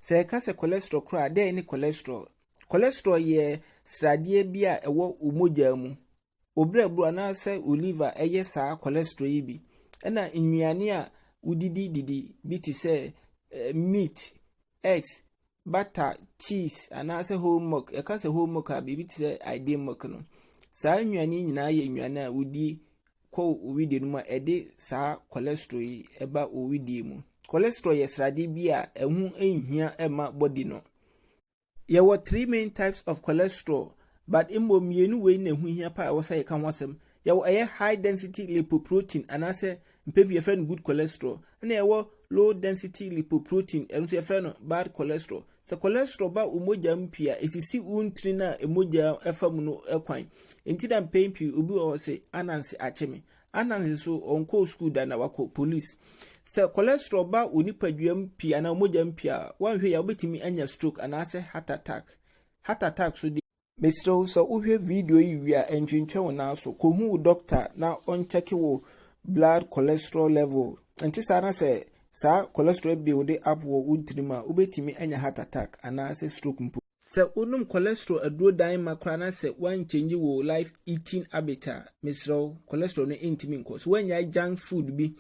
Se ka se cholesterol kra dey ni cholesterol. Cholesterol ye sradie bi a ewo umogya mu. Obrebru na se oliver eye saa cholesterol yi bi. Na nnuane a udidi bi ti se meat, eggs, butter, cheese, and say whole milk. E ka se whole milk a bi ti se ideal milk no. Saa nnuane nyina ye nnuane a udi ko owidi no ma ede saa cholesterol yi eba owidi mu. Cholesterol ye srade bi a ehu enhia ema body no. There were 3 main types of cholesterol, but imbo mienu we na ehu hia pa e wo say kan wasem. There were high density lipoprotein and I say mpempi ye friend good cholesterol. And there were low density lipoprotein and say friend bad cholesterol. So cholesterol ba umoja mpia esisi untri na emoja efam no ekwan. Enti da mpempi obi o say anansi acheme. Anansi so onko school da na wako police. So cholesterol ba onipadua mpia na umoja mpia wanhwe ya obetimi anya stroke and I say heart attack. Heart attack so Mr. So uhwe video yi wia entwentwe wona so ko hu doctor na on check wo blood cholesterol level. Enti sana se sa cholesterol bi wode up wo untrima ubetimi anya heart attack ana se stroke mpo. Se unum cholesterol aduro dan makra na se wan change wo life eating habit. Mr. cholesterol no intimi nko. So when ya junk food bi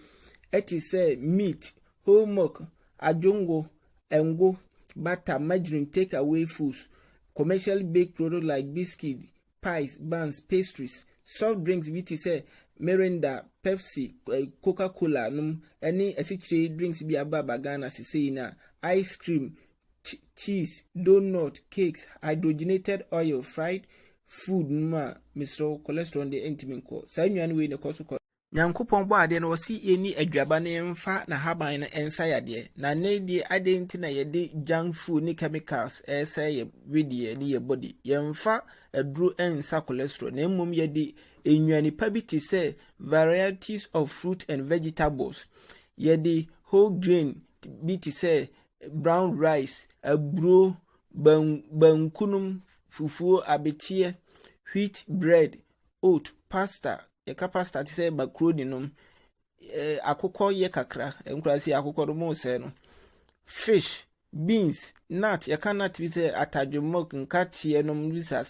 eti se meat, whole milk, ajongo, engo, butter, margarine, take away foods. Commercially baked products like biscuits, pies, buns, pastries, soft drinks, BT say Mirinda, Pepsi, Coca-Cola, any essential drinks be above Ghana, na ice cream, cheese, donut, cakes, hydrogenated oil, fried food, Mr. Cholesterol, the intimate call. Sign you anyway, the course of Yankupon body no see any adwabane mfa na haban na ensa yade na ne die ade na yede junk food ni chemicals say ye wedi ni ye body yemfa adru ensa cholesterol na mmom yede ennuane pa bi ti say varieties of fruit and vegetables yede whole grain bi ti say brown rice aburo bankunum fufuo abetie wheat bread oat pasta Yeka pasta ti se macaroni no akukọ ye kakra enkura si akukọ do mo se no fish beans nut yeka nut bi se atadwemok nkatie no bisa